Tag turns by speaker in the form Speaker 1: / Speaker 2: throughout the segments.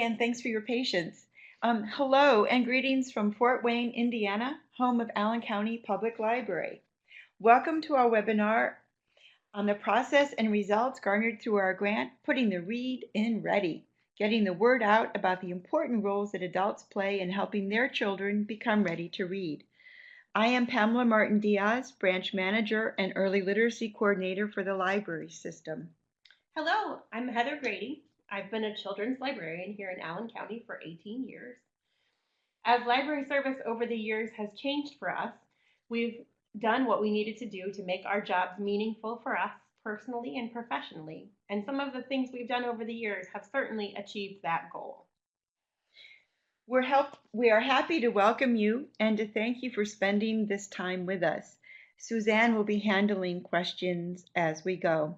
Speaker 1: And thanks for your patience. Hello and greetings from Fort Wayne, Indiana, home of Allen County Public Library. Welcome to our webinar on the process and results garnered through our grant, Putting the Read in Ready, getting the word out about the important roles that adults play in helping their children become ready to read. I am Pamela Martn-Diaz, Branch Manager and Early Literacy Coordinator for the library system.
Speaker 2: Hello, I'm Heather Grady. I've been a children's librarian here in Allen County for 18 years. As library service over the years has changed for us, we've done what we needed to do to make our jobs meaningful for us personally and professionally. And some of the things we've done over the years have certainly achieved that goal.
Speaker 1: We are happy to welcome you and to thank you for spending this time with us. Suzanne will be handling questions as we go.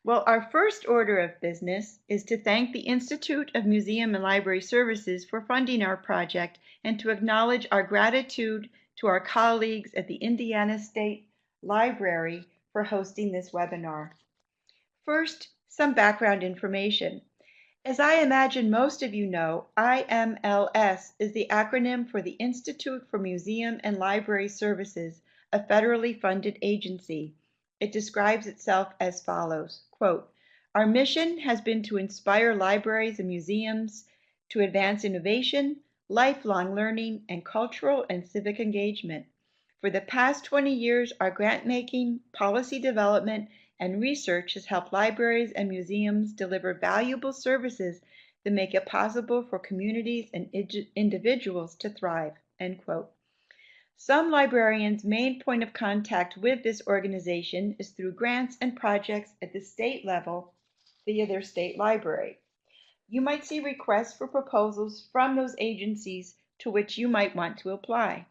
Speaker 1: Well, our first order of business is to thank the Institute of Museum and Library Services for funding our project and to acknowledge our gratitude to our colleagues at the Indiana State Library for hosting this webinar. First, some background information. As I imagine most of you know, IMLS is the acronym for the Institute for Museum and Library Services, a federally funded agency. It describes itself as follows, quote, "Our mission has been to inspire libraries and museums to advance innovation, lifelong learning, and cultural and civic engagement. For the past 20 years, our grant making, policy development, and research has helped libraries and museums deliver valuable services that make it possible for communities and individuals to thrive," end quote. Some librarians' main point of contact with this organization is through grants and projects at the state level via their state library. You might see requests for proposals from those agencies to which you might want to apply.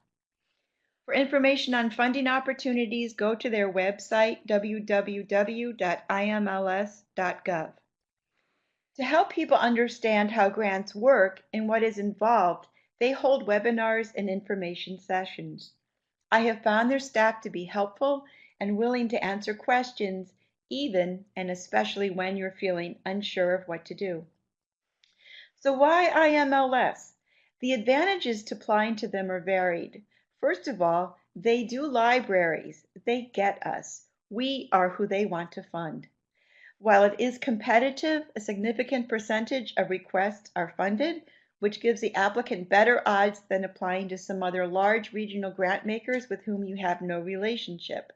Speaker 1: For information on funding opportunities, go to their website, www.imls.gov. To help people understand how grants work and what is involved, they hold webinars and information sessions. I have found their staff to be helpful and willing to answer questions even and especially when you're feeling unsure of what to do. So why IMLS? The advantages to applying to them are varied. First of all, they do libraries. They get us. We are who they want to fund. While it is competitive, a significant percentage of requests are funded, which gives the applicant better odds than applying to some other large regional grant makers with whom you have no relationship.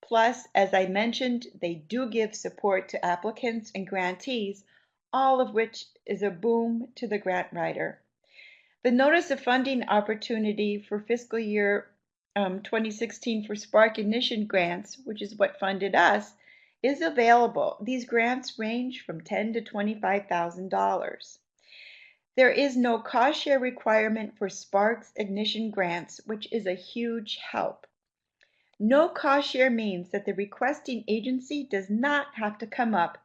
Speaker 1: Plus, as I mentioned, they do give support to applicants and grantees, all of which is a boom to the grant writer. The Notice of Funding opportunity for fiscal year 2016 for Spark Ignition grants, which is what funded us, is available. These grants range from $10,000 to $25,000. There is no cost share requirement for Sparks Ignition grants, which is a huge help. No cost share means that the requesting agency does not have to come up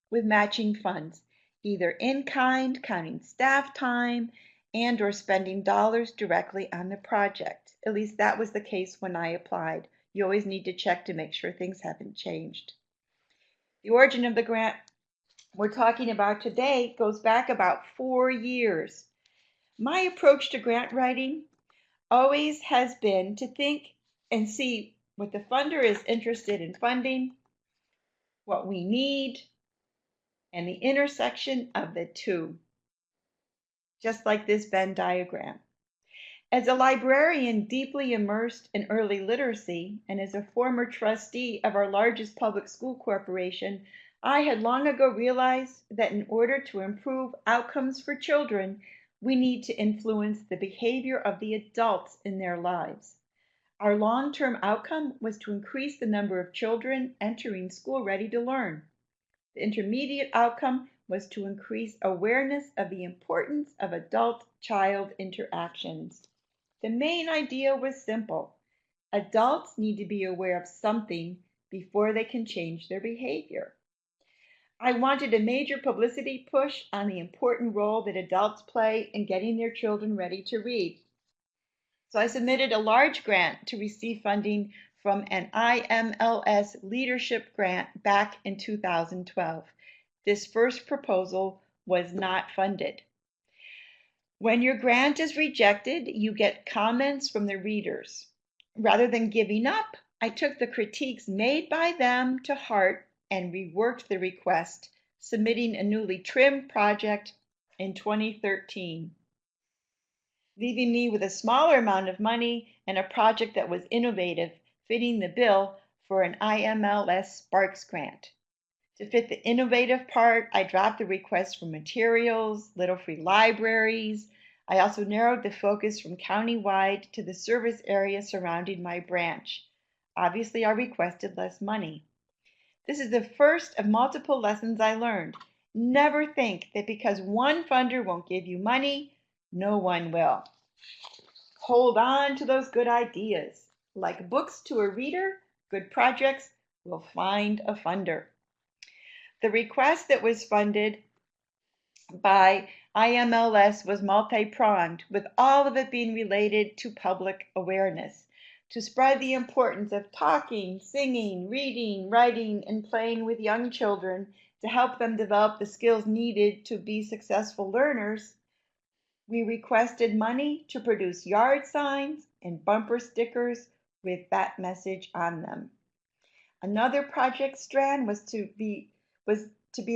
Speaker 1: with matching funds, either in kind, counting staff time, and or spending dollars directly on the project. At least that was the case when I applied. You always need to check to make sure things haven't changed. The origin of the grant we're talking about today goes back about 4 years. My approach to grant writing always has been to think and see what the funder is interested in funding, what we need, and the intersection of the two, just like this Venn diagram. As a librarian deeply immersed in early literacy and as a former trustee of our largest public school corporation, I had long ago realized that in order to improve outcomes for children, we need to influence the behavior of the adults in their lives. Our long-term outcome was to increase the number of children entering school ready to learn. The intermediate outcome was to increase awareness of the importance of adult-child interactions. The main idea was simple. Adults need to be aware of something before they can change their behavior. I wanted a major publicity push on the important role that adults play in getting their children ready to read. So I submitted a large grant to receive funding from an IMLS leadership grant back in 2012. This first proposal was not funded. When your grant is rejected, you get comments from the readers. Rather than giving up, I took the critiques made by them to heart and reworked the request, submitting a newly trimmed project in 2013, leaving me with a smaller amount of money and a project that was innovative, fitting the bill for an IMLS Sparks grant. To fit the innovative part, I dropped the request for materials, little free libraries. I also narrowed the focus from countywide to the service area surrounding my branch. Obviously, I requested less money. This is the first of multiple lessons I learned. Never think that because one funder won't give you money, no one will. Hold on to those good ideas. Like books to a reader, good projects will find a funder. The request that was funded by IMLS was multi-pronged, with all of it being related to public awareness, to spread the importance of talking, singing, reading, writing, and playing with young children to help them develop the skills needed to be successful learners. We requested money to produce yard signs and bumper stickers with that message on them. Another project strand was to be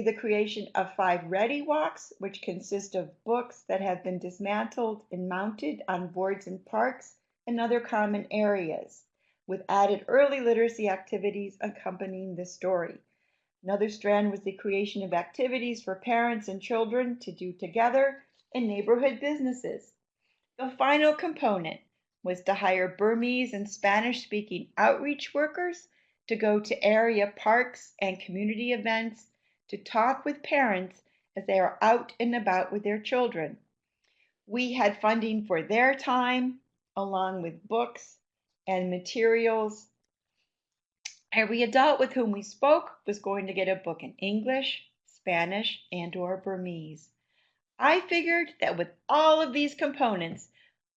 Speaker 1: the creation of 5 ready walks, which consist of books that have been dismantled and mounted on boards in parks and other common areas, with added early literacy activities accompanying the story. Another strand was the creation of activities for parents and children to do together in neighborhood businesses. The final component was to hire Burmese and Spanish-speaking outreach workers to go to area parks and community events to talk with parents as they are out and about with their children. We had funding for their time, along with books and materials. Every adult with whom we spoke was going to get a book in English, Spanish, and/or Burmese. I figured that with all of these components,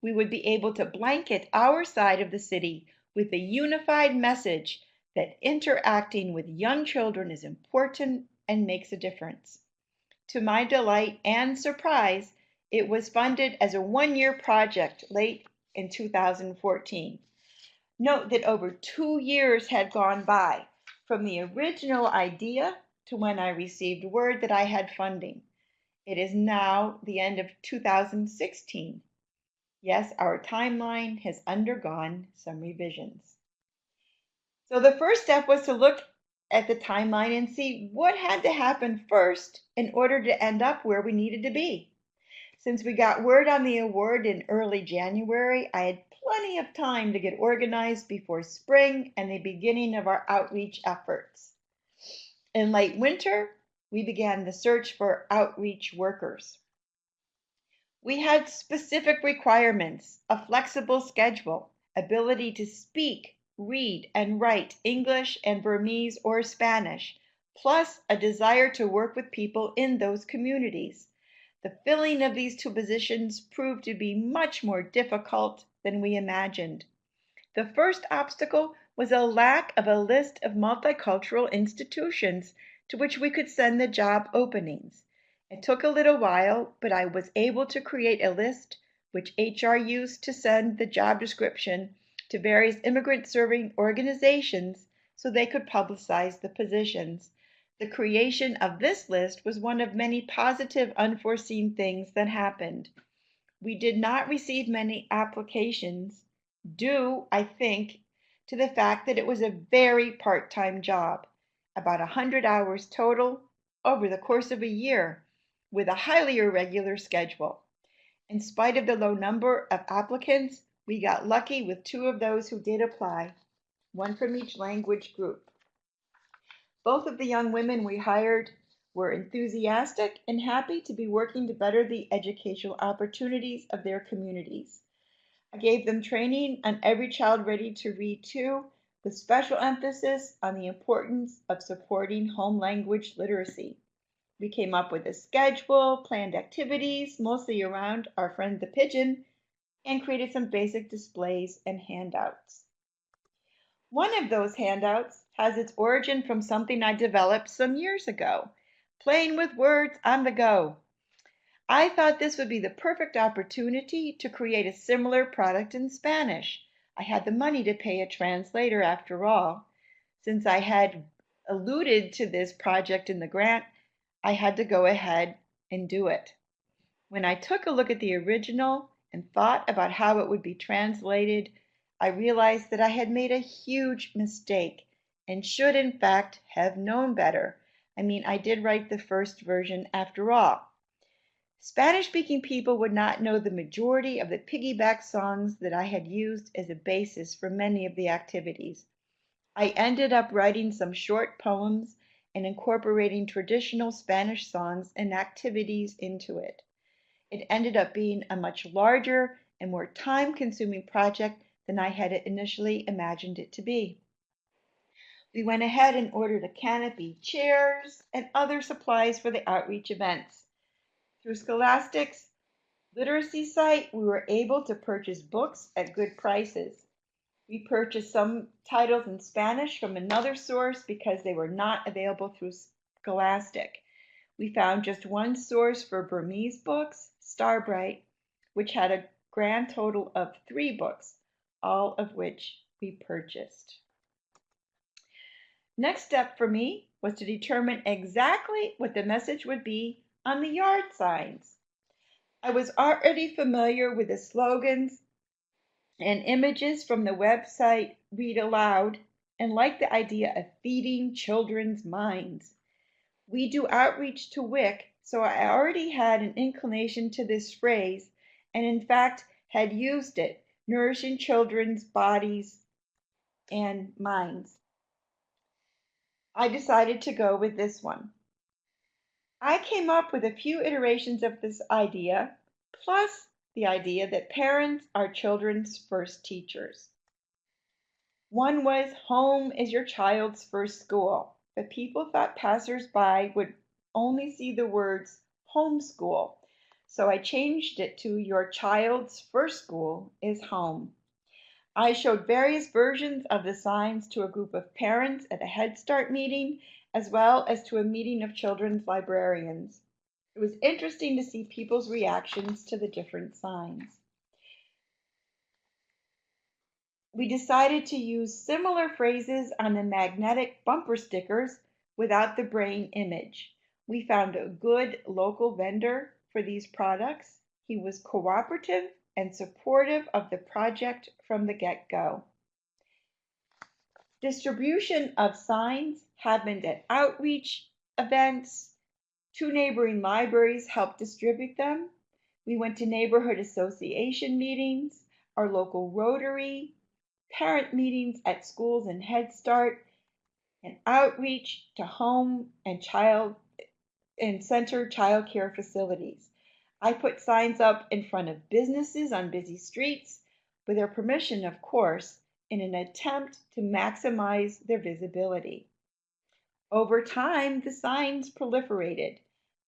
Speaker 1: we would be able to blanket our side of the city with a unified message that interacting with young children is important and makes a difference. To my delight and surprise, it was funded as a one-year project late in 2014. Note that over 2 years had gone by from the original idea to when I received word that I had funding. It is now the end of 2016. Yes, our timeline has undergone some revisions. So the first step was to look at the timeline and see what had to happen first in order to end up where we needed to be. Since we got word on the award in early January, I had plenty of time to get organized before spring and the beginning of our outreach efforts. In late winter, we began the search for outreach workers. We had specific requirements, a flexible schedule, ability to speak, read, and write English and Burmese or Spanish, plus a desire to work with people in those communities. The filling of these 2 positions proved to be much more difficult than we imagined. The first obstacle was a lack of a list of multicultural institutions to which we could send the job openings. It took a little while, but I was able to create a list which HR used to send the job description to various immigrant-serving organizations so they could publicize the positions. The creation of this list was one of many positive, unforeseen things that happened. We did not receive many applications, due, I think, to the fact that it was a very part-time job, about 100 hours total over the course of a year, with a highly irregular schedule. In spite of the low number of applicants, we got lucky with 2 of those who did apply, one from each language group. Both of the young women we hired were enthusiastic and happy to be working to better the educational opportunities of their communities. I gave them training on Every Child Ready to Read too, with special emphasis on the importance of supporting home language literacy. We came up with a schedule, planned activities, mostly around our friend the pigeon, and created some basic displays and handouts. One of those handouts has its origin from something I developed some years ago. playing with words on the go. I thought this would be the perfect opportunity to create a similar product in Spanish. I had the money to pay a translator after all. Since I had alluded to this project in the grant, I had to go ahead and do it. When I took a look at the original and thought about how it would be translated, I realized that I had made a huge mistake and should in fact have known better. I did write the first version after all. Spanish-speaking people would not know the majority of the piggyback songs that I had used as a basis for many of the activities. I ended up writing some short poems and incorporating traditional Spanish songs and activities into it. It ended up being a much larger and more time-consuming project than I had initially imagined it to be. We went ahead and ordered a canopy, chairs, and other supplies for the outreach events. Through Scholastic's literacy site, we were able to purchase books at good prices. We purchased some titles in Spanish from another source because they were not available through Scholastic. We found just one source for Burmese books, Starbright, which had a grand total of 3 books, all of which we purchased. Next step for me was to determine exactly what the message would be on the yard signs. I was already familiar with the slogans and images from the website Read Aloud and liked the idea of feeding children's minds. We do outreach to WIC, so I already had an inclination to this phrase and in fact had used it, nourishing children's bodies and minds. I decided to go with this one. I came up with a few iterations of this idea, plus the idea that parents are children's first teachers. One was home is your child's first school, but people thought passersby would only see the words homeschool, so I changed it to your child's first school is home. I showed various versions of the signs to a group of parents at a Head Start meeting, as well as to a meeting of children's librarians. It was interesting to see people's reactions to the different signs. We decided to use similar phrases on the magnetic bumper stickers without the brain image. We found a good local vendor for these products. He was cooperative and supportive of the project from the get-go. Distribution of signs happened at outreach events. 2 neighboring libraries helped distribute them. We went to neighborhood association meetings, our local Rotary, parent meetings at schools and Head Start, and outreach to home and center child care facilities. I put signs up in front of businesses on busy streets, with their permission, of course, in an attempt to maximize their visibility. Over time, the signs proliferated.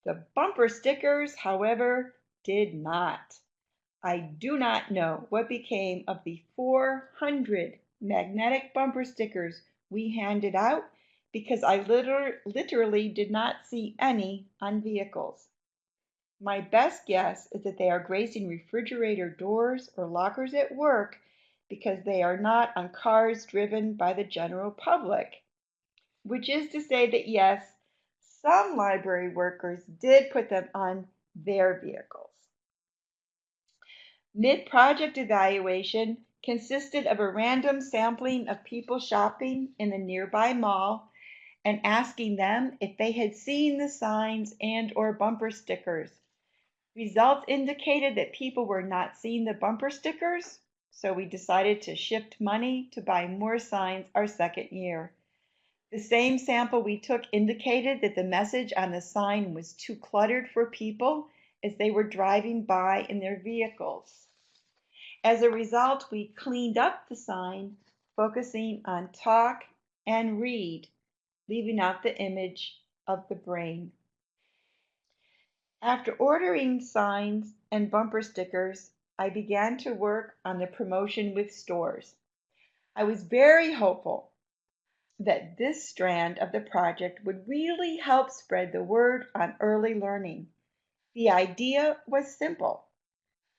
Speaker 1: The bumper stickers, however, did not. I do not know what became of the 400 magnetic bumper stickers we handed out because I literally did not see any on vehicles. My best guess is that they are gracing refrigerator doors or lockers at work because they are not on cars driven by the general public. Which is to say that yes, some library workers did put them on their vehicles. Mid-project evaluation consisted of a random sampling of people shopping in the nearby mall and asking them if they had seen the signs and or bumper stickers. Results indicated that people were not seeing the bumper stickers, so we decided to shift money to buy more signs our second year. The same sample we took indicated that the message on the sign was too cluttered for people as they were driving by in their vehicles. As a result, we cleaned up the sign, focusing on talk and read, leaving out the image of the brain. After ordering signs and bumper stickers, I began to work on the promotion with stores. I was very hopeful that this strand of the project would really help spread the word on early learning. The idea was simple.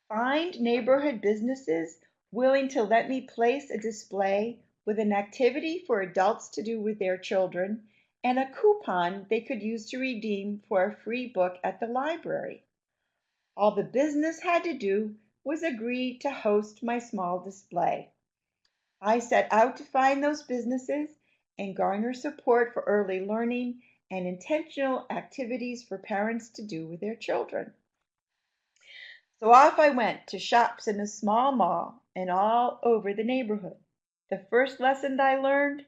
Speaker 1: Find neighborhood businesses willing to let me place a display with an activity for adults to do with their children and a coupon they could use to redeem for a free book at the library. All the business had to do was agree to host my small display. I set out to find those businesses and garner support for early learning and intentional activities for parents to do with their children. So off I went to shops in a small mall and all over the neighborhood. The first lesson I learned,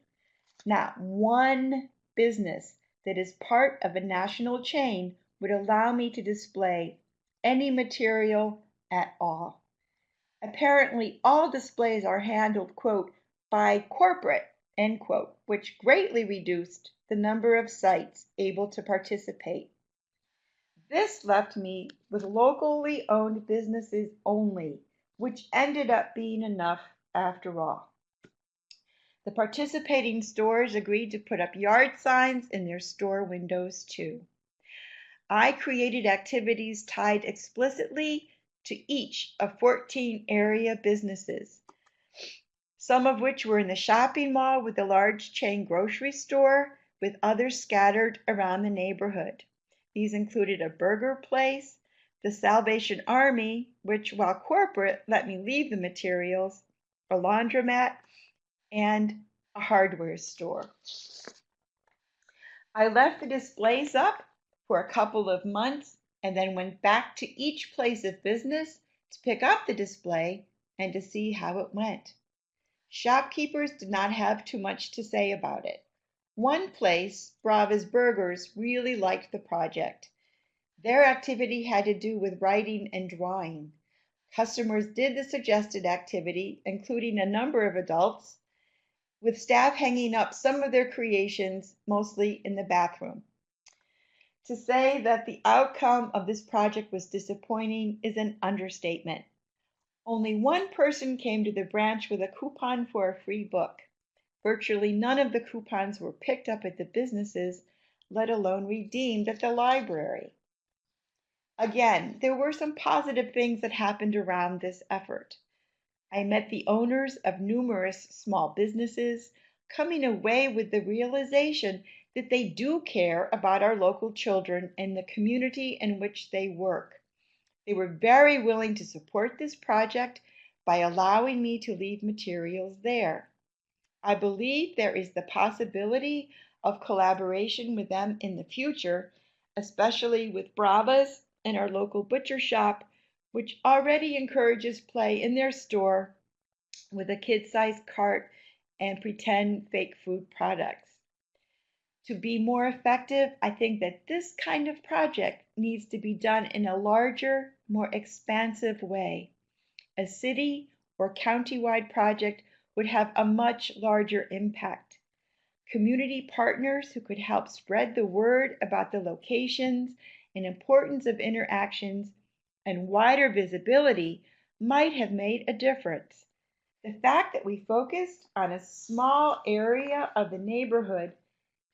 Speaker 1: not one business that is part of a national chain would allow me to display any material at all. Apparently, all displays are handled, quote, by corporate, end quote, which greatly reduced the number of sites able to participate. This left me with locally owned businesses only, which ended up being enough after all. The participating stores agreed to put up yard signs in their store windows too. I created activities tied explicitly to each of 14 area businesses, some of which were in the shopping mall with the large chain grocery store, with others scattered around the neighborhood. These included a burger place, the Salvation Army, which, while corporate, let me leave the materials, a laundromat, and a hardware store. I left the displays up for a couple of months and then went back to each place of business to pick up the display and to see how it went. Shopkeepers did not have too much to say about it. One place, Brava's Burgers, really liked the project. Their activity had to do with writing and drawing. Customers did the suggested activity, including a number of adults, with staff hanging up some of their creations, mostly in the bathroom. To say that the outcome of this project was disappointing is an understatement. Only one person came to the branch with a coupon for a free book. Virtually none of the coupons were picked up at the businesses, let alone redeemed at the library. Again, there were some positive things that happened around this effort. I met the owners of numerous small businesses, coming away with the realization that they do care about our local children and the community in which they work. They were very willing to support this project by allowing me to leave materials there. I believe there is the possibility of collaboration with them in the future, especially with Brava's and our local butcher shop, which already encourages play in their store with a kid-sized cart and pretend fake food products. To be more effective, I think that this kind of project needs to be done in a larger, more expansive way. A city or county-wide project would have a much larger impact. Community partners who could help spread the word about the locations and importance of interactions and wider visibility might have made a difference. The fact that we focused on a small area of the neighborhood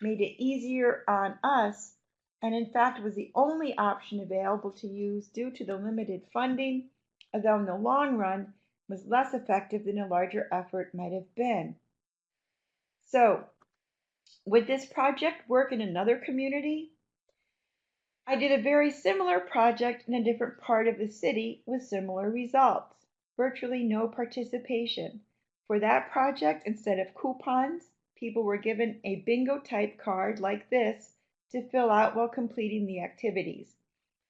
Speaker 1: made it easier on us, and in fact was the only option available to use due to the limited funding, although in the long run was less effective than a larger effort might have been. So, would this project work in another community? I did a very similar project in a different part of the city with similar results. Virtually no participation. For that project, instead of coupons, people were given a bingo type card like this to fill out while completing the activities.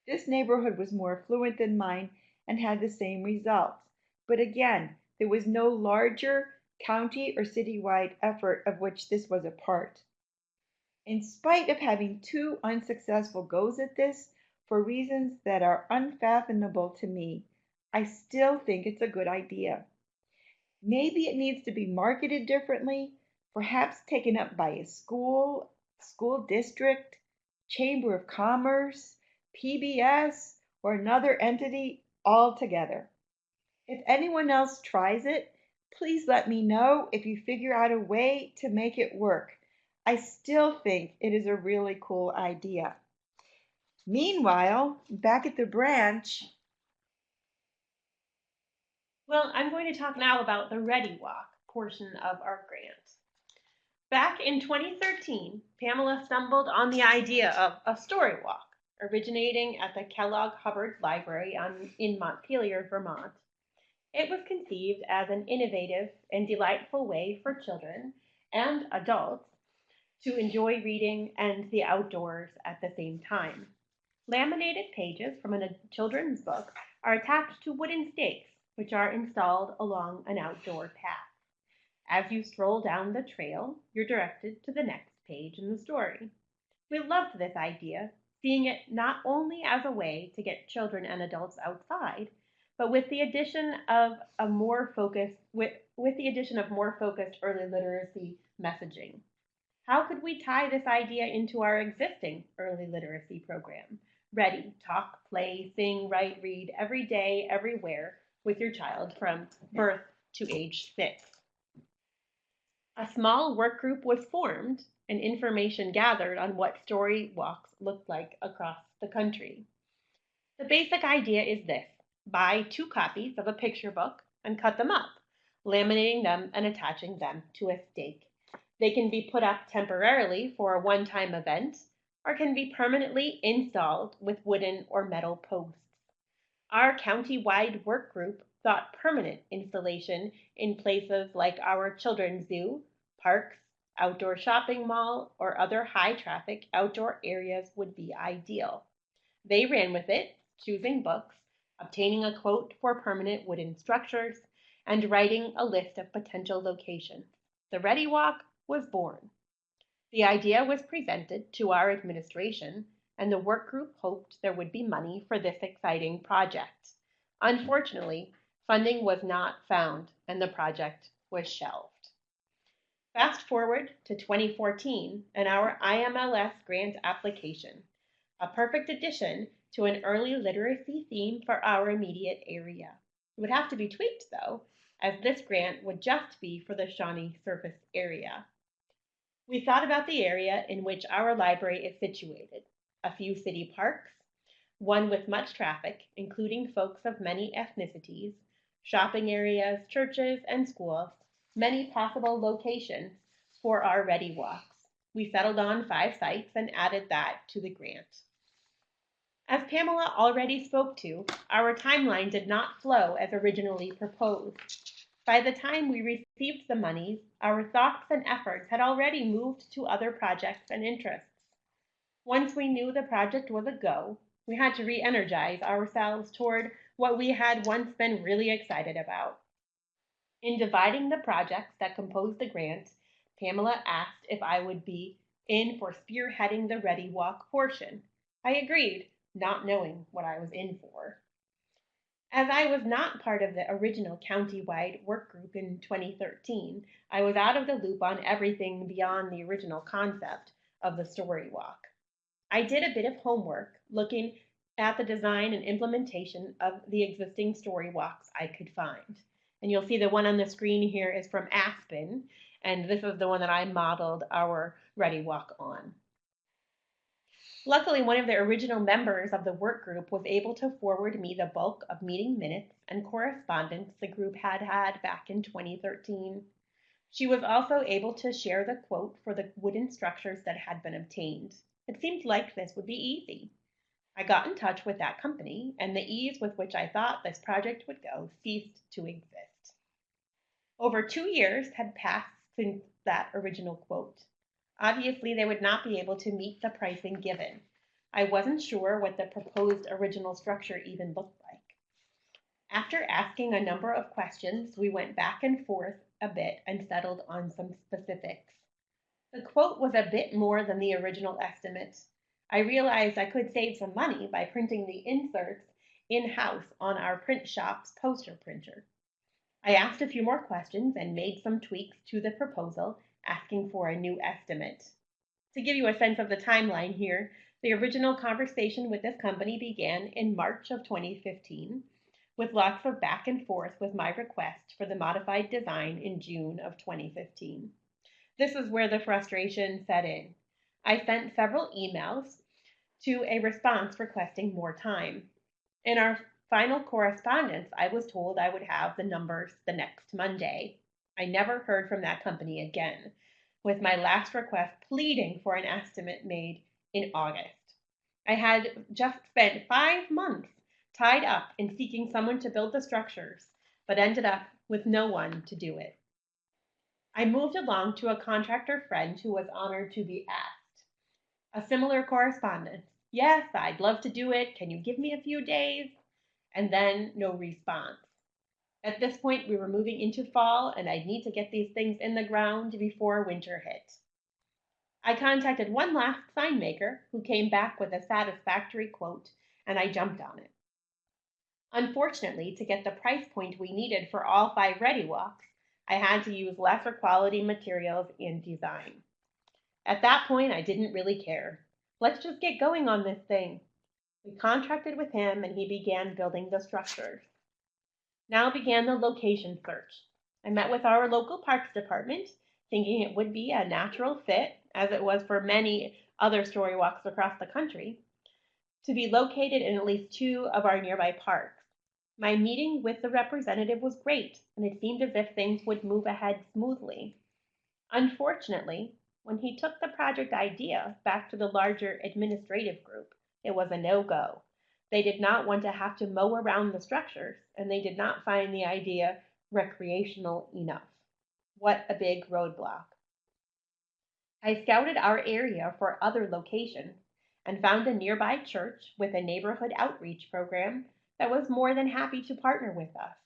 Speaker 1: This neighborhood was more affluent than mine and had the same results. But again, there was no larger county or citywide effort of which this was a part. In spite of having two unsuccessful goes at this, for reasons that are unfathomable to me, I still think it's a good idea. Maybe it needs to be marketed differently, perhaps taken up by a school, school district, chamber of commerce, PBS, or another entity altogether. If anyone else tries it, please let me know if you figure out a way to make it work. I still think it is a really cool idea. Meanwhile, back at the branch,
Speaker 2: Well, I'm going to talk now about the Ready Walk portion of our grant. Back in 2013, Pamela stumbled on the idea of a story walk, originating at the Kellogg Hubbard Library in Montpelier, Vermont. It was conceived as an innovative and delightful way for children and adults to enjoy reading and the outdoors at the same time. Laminated pages from a children's book are attached to wooden stakes, which are installed along an outdoor path. As you stroll down the trail, you're directed to the next page in the story. We loved this idea, seeing it not only as a way to get children and adults outside, but with the addition of more focused early literacy messaging. How could we tie this idea into our existing early literacy program? Ready, talk, play, sing, write, read every day, everywhere with your child from birth to age 6. A small work group was formed and information gathered on what story walks looked like across the country. The basic idea is this: buy 2 copies of a picture book and cut them up, laminating them and attaching them to a stake. They can be put up temporarily for a one-time event or can be permanently installed with wooden or metal posts. Our county-wide work group thought permanent installation in places like our children's zoo, parks, outdoor shopping mall, or other high-traffic outdoor areas would be ideal. They ran with it, choosing books, obtaining a quote for permanent wooden structures, and writing a list of potential locations. The Ready Walk was born. The idea was presented to our administration, and the work group hoped there would be money for this exciting project. Unfortunately, funding was not found, and the project was shelved. Fast forward to 2014 and our IMLS grant application, a perfect addition to an early literacy theme for our immediate area. It would have to be tweaked though, as this grant would just be for the Shawnee service area. We thought about the area in which our library is situated: a few city parks, one with much traffic, including folks of many ethnicities, shopping areas, churches, and schools, many possible locations for our Ready Walks. We settled on 5 sites and added that to the grant. As Pamela already spoke to, our timeline did not flow as originally proposed. By the time we received the monies, our thoughts and efforts had already moved to other projects and interests. Once we knew the project was a go, we had to re-energize ourselves toward what we had once been really excited about. In dividing the projects that composed the grant, Pamela asked if I would be in for spearheading the Ready Walk portion. I agreed, not knowing what I was in for. As I was not part of the original county-wide work group in 2013, I was out of the loop on everything beyond the original concept of the story walk. I did a bit of homework looking at the design and implementation of the existing story walks I could find. And you'll see the one on the screen here is from Aspen, and this is the one that I modeled our Ready Walk on. Luckily, one of the original members of the work group was able to forward me the bulk of meeting minutes and correspondence the group had had back in 2013. She was also able to share the quote for the wooden structures that had been obtained. It seemed like this would be easy. I got in touch with that company, and the ease with which I thought this project would go ceased to exist. Over 2 years had passed since that original quote. Obviously, they would not be able to meet the pricing given. I wasn't sure what the proposed original structure even looked like. After asking a number of questions, we went back and forth a bit and settled on some specifics. The quote was a bit more than the original estimate. I realized I could save some money by printing the inserts in-house on our print shop's poster printer. I asked a few more questions and made some tweaks to the proposal, asking for a new estimate. To give you a sense of the timeline here, the original conversation with this company began in March of 2015, with lots of back and forth with my request for the modified design in June of 2015. This is where the frustration set in. I sent several emails to a response requesting more time. In our final correspondence, I was told I would have the numbers the next Monday. I never heard from that company again, with my last request pleading for an estimate made in August. I had just spent 5 months tied up in seeking someone to build the structures, but ended up with no one to do it. I moved along to a contractor friend who was honored to be asked. A similar correspondence. Yes, I'd love to do it. Can you give me a few days? And then no response. At this point, we were moving into fall, and I'd need to get these things in the ground before winter hit. I contacted one last sign maker who came back with a satisfactory quote, and I jumped on it. Unfortunately, to get the price point we needed for all 5 ready walks, I had to use lesser quality materials and design. At that point, I didn't really care. Let's just get going on this thing. We contracted with him, and he began building the structures. Now began the location search. I met with our local parks department, thinking it would be a natural fit, as it was for many other story walks across the country, to be located in at least 2 of our nearby parks. My meeting with the representative was great, and it seemed as if things would move ahead smoothly. Unfortunately, when he took the project idea back to the larger administrative group, it was a no-go. They did not want to have to mow around the structures, and they did not find the idea recreational enough. What a big roadblock. I scouted our area for other locations and found a nearby church with a neighborhood outreach program that was more than happy to partner with us.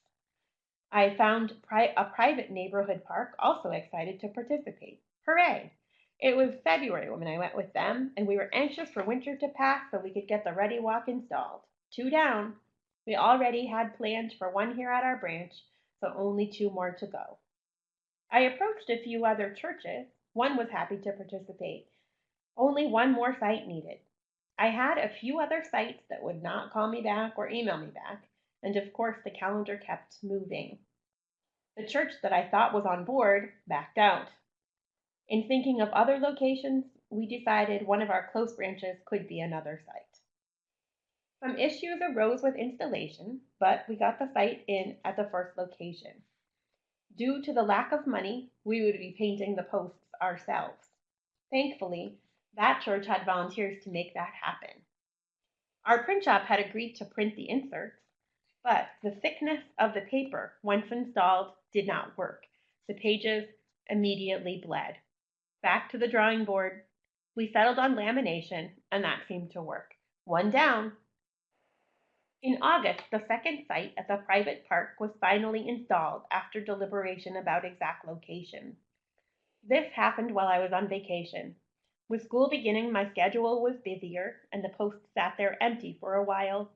Speaker 2: I found a private neighborhood park also excited to participate. Hooray! It was February when I went with them, and we were anxious for winter to pass so we could get the Ready Walk installed. 2 down. We already had plans for one here at our branch, so only 2 more to go. I approached a few other churches. One was happy to participate. Only one more site needed. I had a few other sites that would not call me back or email me back, and of course the calendar kept moving. The church that I thought was on board backed out. In thinking of other locations, we decided one of our close branches could be another site. Some issues arose with installation, but we got the site in at the first location. Due to the lack of money, we would be painting the posts ourselves. Thankfully, that church had volunteers to make that happen. Our print shop had agreed to print the inserts, but the thickness of the paper, once installed, did not work. The pages immediately bled. Back to the drawing board. We settled on lamination, and that seemed to work. 1 down. In August, the second site at the private park was finally installed after deliberation about exact location. This happened while I was on vacation. With school beginning, my schedule was busier, and the posts sat there empty for a while.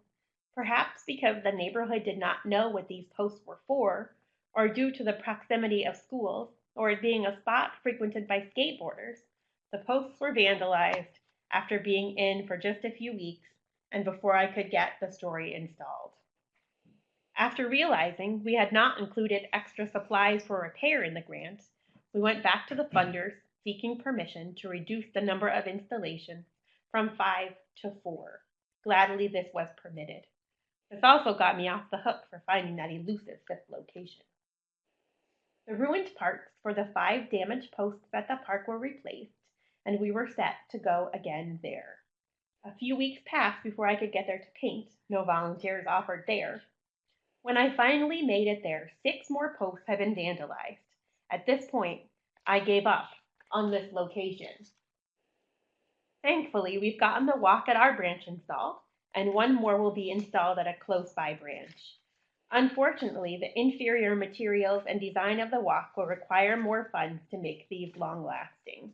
Speaker 2: Perhaps because the neighborhood did not know what these posts were for, or due to the proximity of schools, or it being a spot frequented by skateboarders, the posts were vandalized after being in for just a few weeks and before I could get the story installed. After realizing we had not included extra supplies for repair in the grant, we went back to the funders seeking permission to reduce the number of installations from 5 to 4. Gladly this was permitted. This also got me off the hook for finding that elusive 5th location. The ruined parts for the 5 damaged posts at the park were replaced, and we were set to go again there. A few weeks passed before I could get there to paint. No volunteers offered there. When I finally made it there, 6 more posts had been vandalized. At this point, I gave up on this location. Thankfully, we've gotten the walk at our branch installed, and 1 more will be installed at a close-by branch. Unfortunately, the inferior materials and design of the walk will require more funds to make these long-lasting.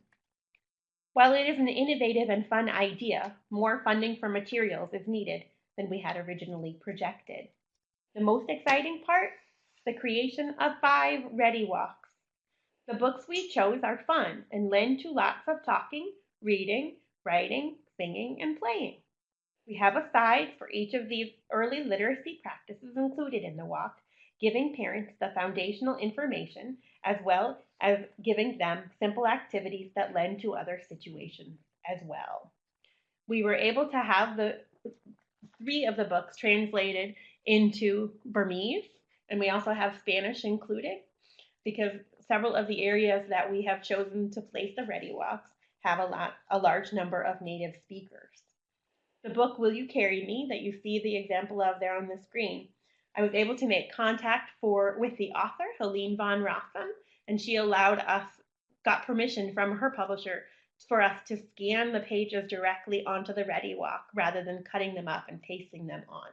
Speaker 2: While it is an innovative and fun idea, more funding for materials is needed than we had originally projected. The most exciting part? The creation of 5 ready walks. The books we chose are fun and lend to lots of talking, reading, writing, singing, and playing. We have a side for each of these early literacy practices included in the walk, giving parents the foundational information as well as giving them simple activities that lend to other situations as well. We were able to have the 3 of the books translated into Burmese, and we also have Spanish included because several of the areas that we have chosen to place the Ready Walks have a large number of native speakers. The book Will You Carry Me that you see the example of there on the screen, I was able to make contact with the author, Helene von Rossum, and she got permission from her publisher for us to scan the pages directly onto the Ready Walk rather than cutting them up and pasting them on.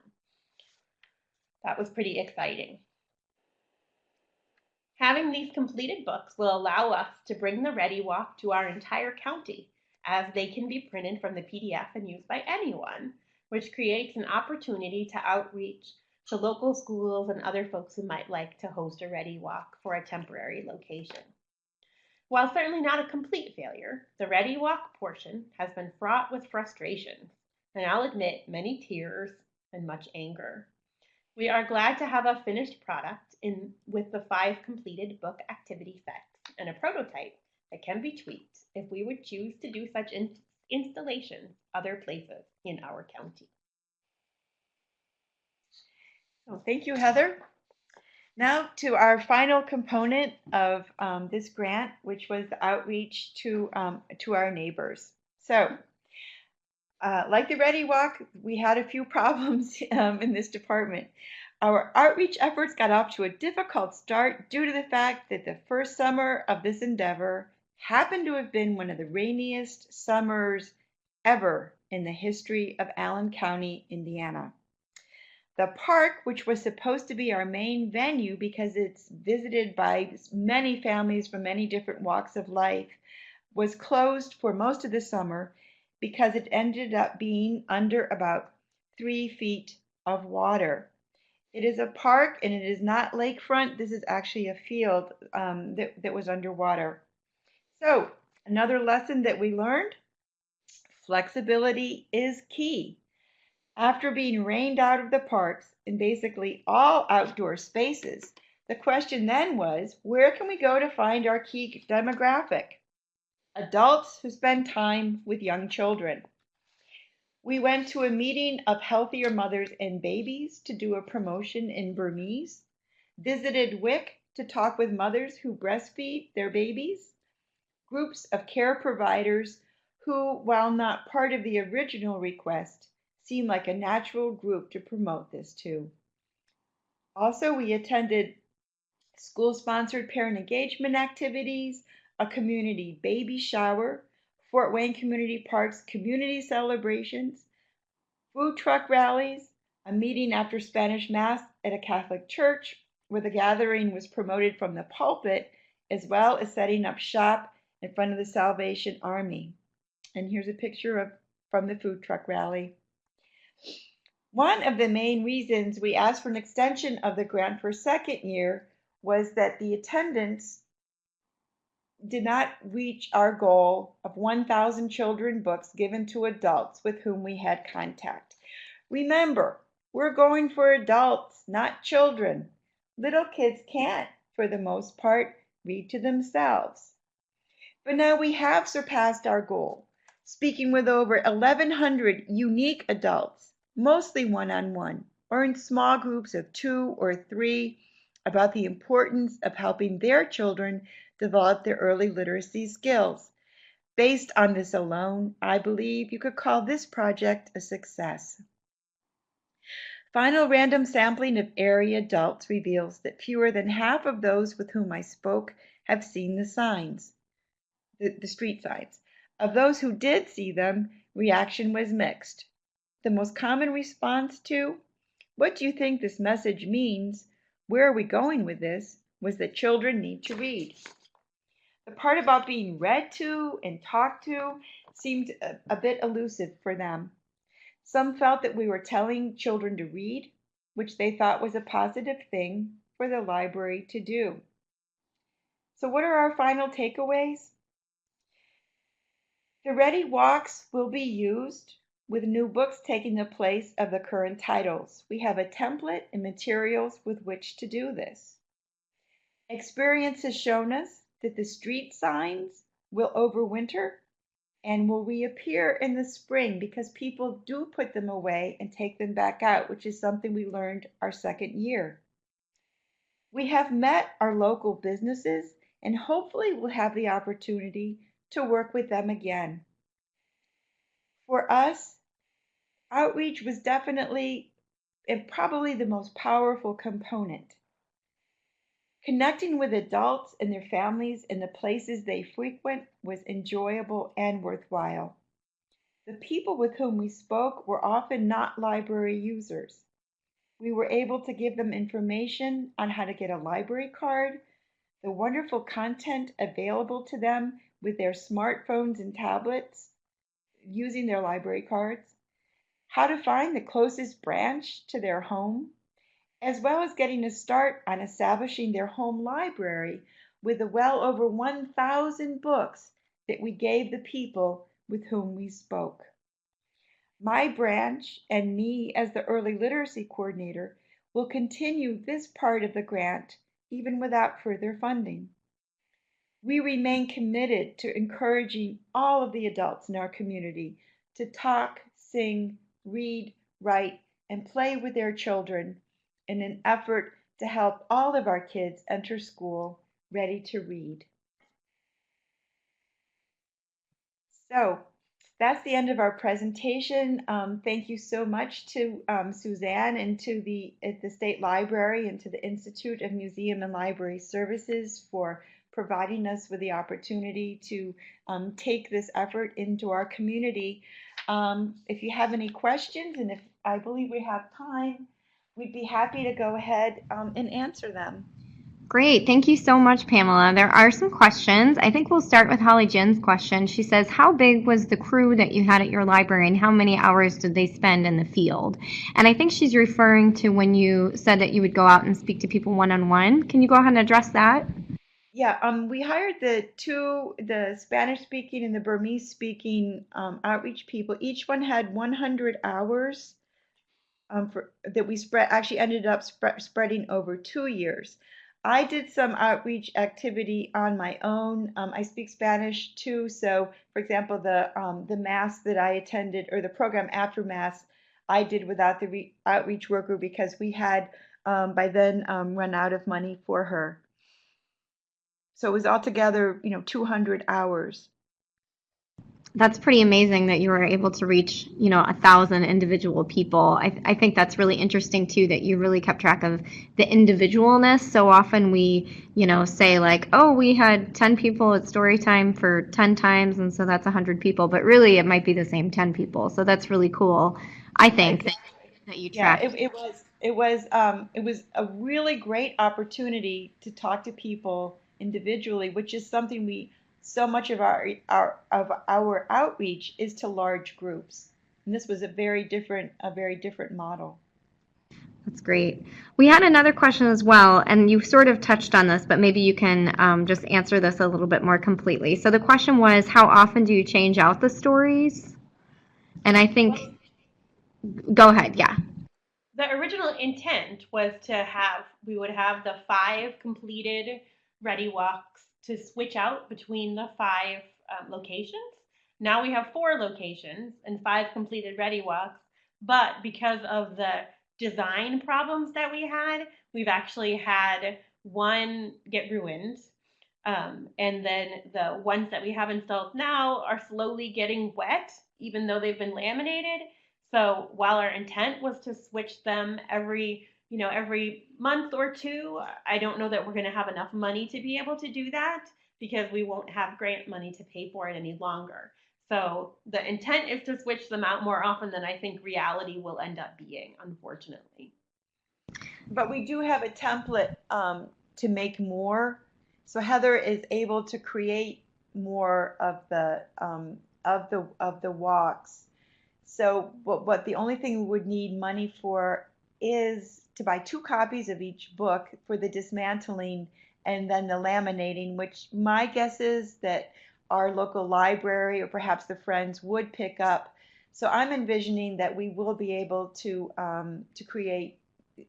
Speaker 2: That was pretty exciting. Having these completed books will allow us to bring the Ready Walk to our entire county, as they can be printed from the PDF and used by anyone, which creates an opportunity to outreach to local schools and other folks who might like to host a Ready Walk for a temporary location. While certainly not a complete failure, the Ready Walk portion has been fraught with frustrations, and I'll admit many tears and much anger. We are glad to have a finished product with the 5 completed book activity sets and a prototype that can be tweaked if we would choose to do such installations other places in our county.
Speaker 1: So thank you, Heather. Now to our final component of this grant, which was the outreach to our neighbors. So like the Ready Walk, we had a few problems in this department. Our outreach efforts got off to a difficult start due to the fact that the first summer of this endeavor happened to have been one of the rainiest summers ever in the history of Allen County, Indiana. The park, which was supposed to be our main venue because it's visited by many families from many different walks of life, was closed for most of the summer because it ended up being under about 3 feet of water. It is a park and it is not lakefront. This is actually a field that was underwater. So another lesson that we learned, flexibility is key. After being rained out of the parks and basically all outdoor spaces, the question then was, where can we go to find our key demographic? Adults who spend time with young children. We went to a meeting of Healthier Mothers and Babies to do a promotion in Burmese, visited WIC to talk with mothers who breastfeed their babies, groups of care providers who, while not part of the original request, seem like a natural group to promote this to. Also, we attended school-sponsored parent engagement activities, a community baby shower, Fort Wayne Community Park's community celebrations, food truck rallies, a meeting after Spanish Mass at a Catholic church where the gathering was promoted from the pulpit, as well as setting up shop in front of the Salvation Army. And here's a picture from the food truck rally. One of the main reasons we asked for an extension of the grant for second year was that the attendance did not reach our goal of 1,000 children books given to adults with whom we had contact. Remember, we're going for adults, not children. Little kids can't, for the most part, read to themselves. But now we have surpassed our goal, speaking with over 1,100 unique adults, mostly one-on-one, or in small groups of 2 or 3, about the importance of helping their children develop their early literacy skills. Based on this alone, I believe you could call this project a success. Final random sampling of area adults reveals that fewer than half of those with whom I spoke have seen the signs, the street signs. Of those who did see them, reaction was mixed. The most common response to, "What do you think this message means? Where are we going with this?" was that children need to read. The part about being read to and talked to seemed a bit elusive for them. Some felt that we were telling children to read, which they thought was a positive thing for the library to do. So what are our final takeaways? The Ready Walks will be used with new books taking the place of the current titles. We have a template and materials with which to do this. Experience has shown us that the street signs will overwinter and will reappear in the spring because people do put them away and take them back out, which is something we learned our second year. We have met our local businesses and hopefully we'll have the opportunity to work with them again. For us, outreach was definitely and probably the most powerful component. Connecting with adults and their families in the places they frequent was enjoyable and worthwhile. The people with whom we spoke were often not library users. We were able to give them information on how to get a library card, the wonderful content available to them with their smartphones and tablets using their library cards, how to find the closest branch to their home, as well as getting a start on establishing their home library with the well over 1,000 books that we gave the people with whom we spoke. My branch and me as the early literacy coordinator will continue this part of the grant even without further funding. We remain committed to encouraging all of the adults in our community to talk, sing, read, write, and play with their children in an effort to help all of our kids enter school ready to read. So that's the end of our presentation. Thank you so much to Suzanne and to the State Library and to the Institute of Museum and Library Services for providing us with the opportunity to take this effort into our community. If you have any questions, and if I believe we have time, we'd be happy to go ahead and answer them.
Speaker 3: Great. Thank you so much, Pamela. There are some questions. I think we'll start with Holly Jen's question. She says, how big was the crew that you had at your library and how many hours did they spend in the field? And I think she's referring to when you said that you would go out and speak to people one-on-one. Can you go ahead and address that?
Speaker 1: Yeah, we hired the Spanish speaking and the Burmese speaking outreach people. Each one had 100 hours for that we actually ended up spreading over 2 years. I did some outreach activity on my own. I speak Spanish too, so for example, the mass that I attended or the program after mass, I did without the outreach worker because we had by then run out of money for her. So it was altogether, 200 hours.
Speaker 3: That's pretty amazing that you were able to reach, 1,000 individual people. I think that's really interesting too, that you really kept track of the individualness. So often we, say like, oh, we had 10 people at story time for 10 times, and so that's 100 people. But really, it might be the same 10 people. So that's really cool. I think that you
Speaker 1: Yeah,
Speaker 3: tracked.
Speaker 1: it was a really great opportunity to talk to people individually, which is something so much of our outreach is to large groups. And this was a very different model.
Speaker 3: That's great. We had another question as well, and you sort of touched on this, but maybe you can just answer this a little bit more completely. So the question was, how often do you change out the stories? And I think, go ahead, yeah.
Speaker 2: The original intent was we would have the 5 completed ready walks to switch out between the 5 locations. Now we have 4 locations and 5 completed ready walks, but because of the design problems that we had, we've actually had one get ruined. And then the ones that we have installed now are slowly getting wet, even though they've been laminated. So while our intent was to switch them every month or two, I don't know that we're going to have enough money to be able to do that because we won't have grant money to pay for it any longer. So the intent is to switch them out more often than I think reality will end up being, unfortunately.
Speaker 1: But we do have a template to make more. So Heather is able to create more of the walks. So what the only thing we would need money for is to buy 2 copies of each book for the dismantling and then the laminating, which my guess is that our local library or perhaps the Friends would pick up. So I'm envisioning that we will be able to create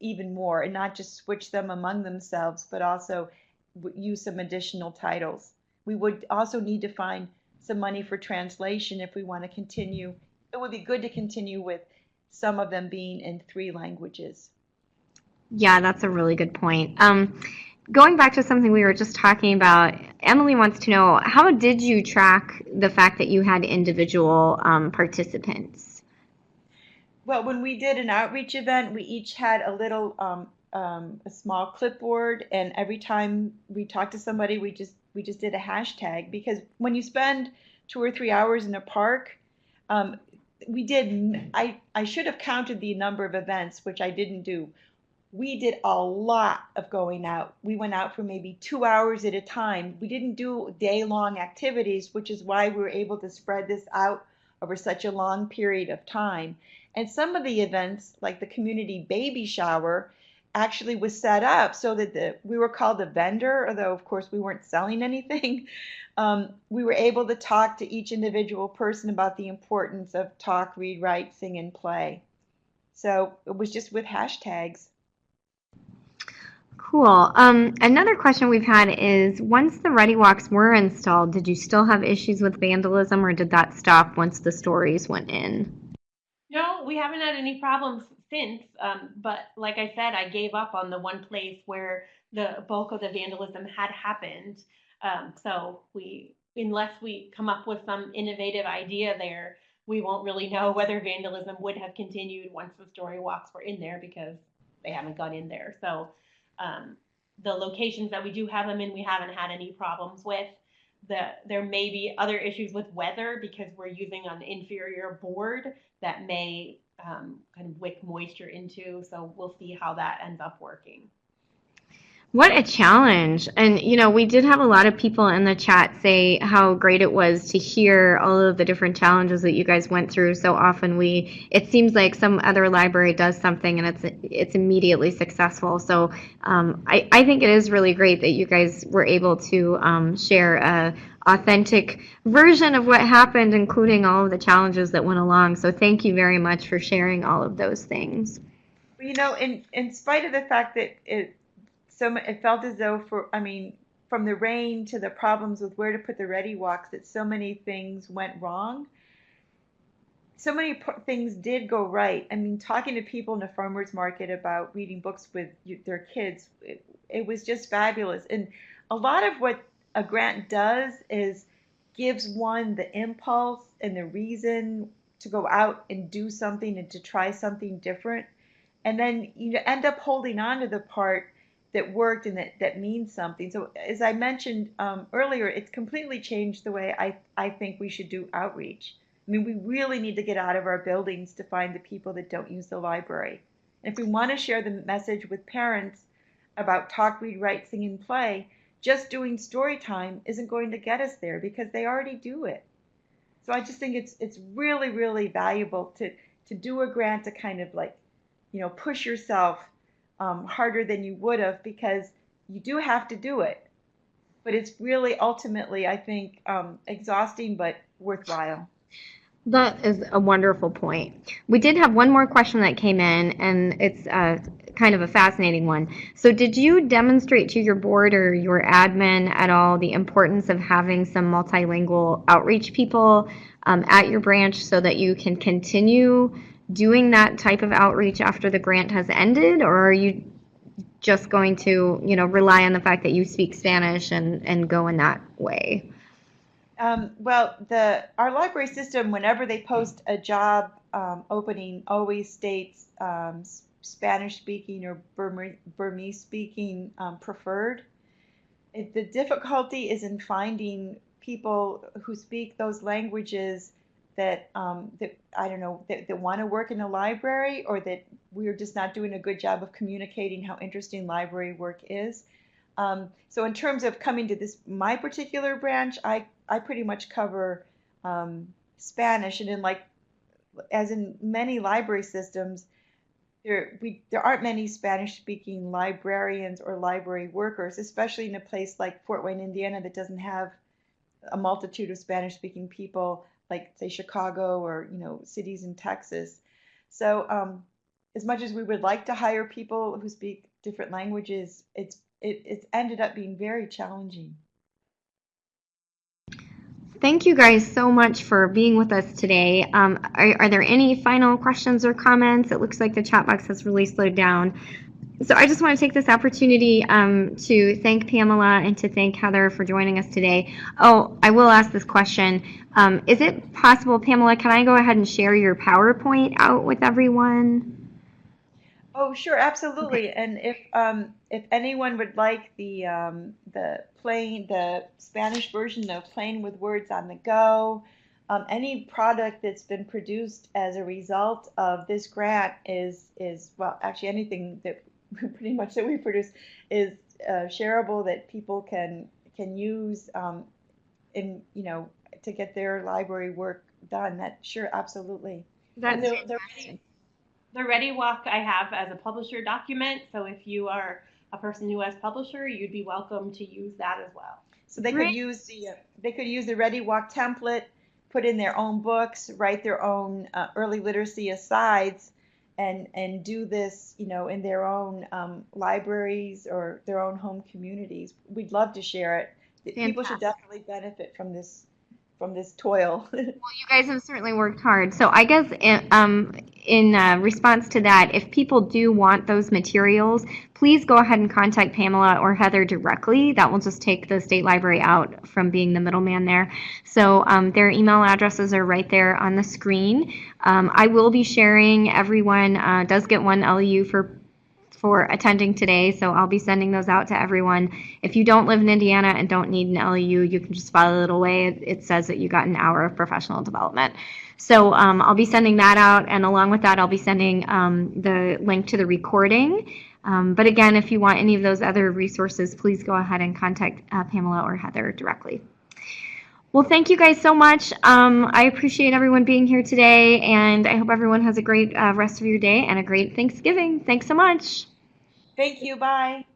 Speaker 1: even more and not just switch them among themselves, but also use some additional titles. We would also need to find some money for translation if we want to continue. It would be good to continue with some of them being in 3 languages.
Speaker 3: Yeah, that's a really good point. Going back to something we were just talking about, Emily wants to know, how did you track the fact that you had individual participants?
Speaker 1: Well, when we did an outreach event, we each had a small clipboard, and every time we talked to somebody, we just did a hashtag, because when you spend 2 or 3 hours in a park, um, I should have counted the number of events, which I didn't do. We did a lot of going out. We went out for maybe 2 hours at a time. We didn't do day-long activities, which is why we were able to spread this out over such a long period of time. And some of the events, like the community baby shower, actually was set up so that we were called a vendor, although of course we weren't selling anything. We were able to talk to each individual person about the importance of talk, read, write, sing, and play. So it was just with hashtags.
Speaker 3: Cool. Another question we've had is, once the Ready Walks were installed, did you still have issues with vandalism, or did that stop once the stories went in?
Speaker 2: No, we haven't had any problems since. But like I said, I gave up on the one place where the bulk of the vandalism had happened. So unless we come up with some innovative idea there, we won't really know whether vandalism would have continued once the story walks were in there, because they haven't gone in there. So um, the locations that we do have them in, we haven't had any problems with. There may be other issues with weather because we're using an inferior board that may kind of wick moisture into. So we'll see how that ends up working.
Speaker 3: What a challenge. And, we did have a lot of people in the chat say how great it was to hear all of the different challenges that you guys went through. So often it seems like some other library does something and it's immediately successful. So I think it is really great that you guys were able to share a authentic version of what happened, including all of the challenges that went along. So thank you very much for sharing all of those things.
Speaker 1: Well, in spite of the fact that it felt as though from the rain to the problems with where to put the ready walks, that so many things went wrong. So many things did go right. I mean, talking to people in the farmers market about reading books with their kids, it was just fabulous. And a lot of what a grant does is gives one the impulse and the reason to go out and do something and to try something different. And then you end up holding on to the part that worked and that means something. So as I mentioned earlier, it's completely changed the way I think we should do outreach. I mean, we really need to get out of our buildings to find the people that don't use the library. And if we want to share the message with parents about talk, read, write, sing, and play, just doing story time isn't going to get us there because they already do it. So I just think it's really, really valuable to do a grant to kind of like, push yourself harder than you would have, because you do have to do it. But it's really ultimately, I think, exhausting but worthwhile.
Speaker 3: That is a wonderful point. We did have one more question that came in, and it's kind of a fascinating one. So, did you demonstrate to your board or your admin at all the importance of having some multilingual outreach people at your branch so that you can continue doing that type of outreach after the grant has ended, or are you just going to, rely on the fact that you speak Spanish and go in that way?
Speaker 1: Well, our library system, whenever they post a job opening, always states Spanish speaking or Burmese speaking preferred. The difficulty is in finding people who speak those languages that I don't know, that want to work in a library, or that we're just not doing a good job of communicating how interesting library work is. So in terms of coming to my particular branch, I pretty much cover Spanish, and as in many library systems, there aren't many Spanish-speaking librarians or library workers, especially in a place like Fort Wayne, Indiana, that doesn't have a multitude of Spanish-speaking people like say Chicago or cities in Texas. So as much as we would like to hire people who speak different languages, it's ended up being very challenging.
Speaker 3: Thank you guys so much for being with us today. Are there any final questions or comments? It looks like the chat box has really slowed down. So I just want to take this opportunity to thank Pamela and to thank Heather for joining us today. Oh, I will ask this question. Is it possible, Pamela, can I go ahead and share your PowerPoint out with everyone?
Speaker 1: Oh, sure, absolutely. And if anyone would like the Spanish version of Playing with Words on the Go, any product that's been produced as a result of this grant is well, actually anything that pretty much that we produce is shareable that people can use in to get their library work done. That sure, absolutely.
Speaker 2: And the Ready Walk I have as a publisher document, so if you are a person who has publisher, you'd be welcome to use that as well.
Speaker 1: So they could use the Ready Walk template, put in their own books, write their own early literacy asides, and do this, in their own libraries or their own home communities. We'd love to share it.
Speaker 3: Fantastic.
Speaker 1: People should definitely benefit from this toil.
Speaker 3: Well, you guys have certainly worked hard. So I guess in response to that, if people do want those materials, please go ahead and contact Pamela or Heather directly. That will just take the state library out from being the middleman there. So their email addresses are right there on the screen. I will be sharing. Everyone does get one LEU for attending today, so I'll be sending those out to everyone. If you don't live in Indiana and don't need an LEU, you can just file it away. It says that you got an hour of professional development. So I'll be sending that out, and along with that, I'll be sending the link to the recording. But again, if you want any of those other resources, please go ahead and contact Pamela or Heather directly. Well, thank you guys so much. I appreciate everyone being here today, and I hope everyone has a great rest of your day and a great Thanksgiving. Thanks so much.
Speaker 1: Thank you. Bye.